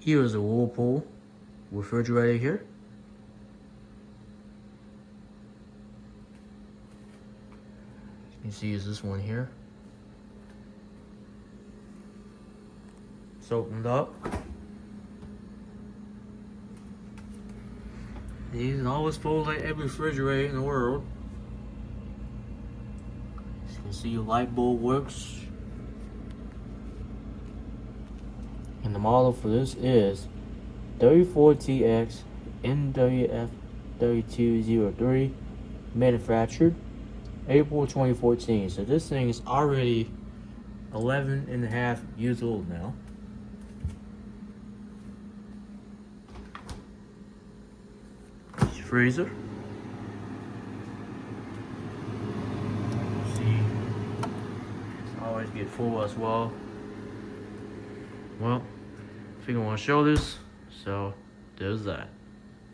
Here is a Whirlpool refrigerator here. You can see is this one here. It's opened up. These always fold like every refrigerator in the world. As you can see, your light bulb works. And the model for this is W4TXNWFWT03, manufactured April 2014. So this thing is already 11.5 years old now. Freezer. See, always get full as well. Well, I think I want to show this, so there's that.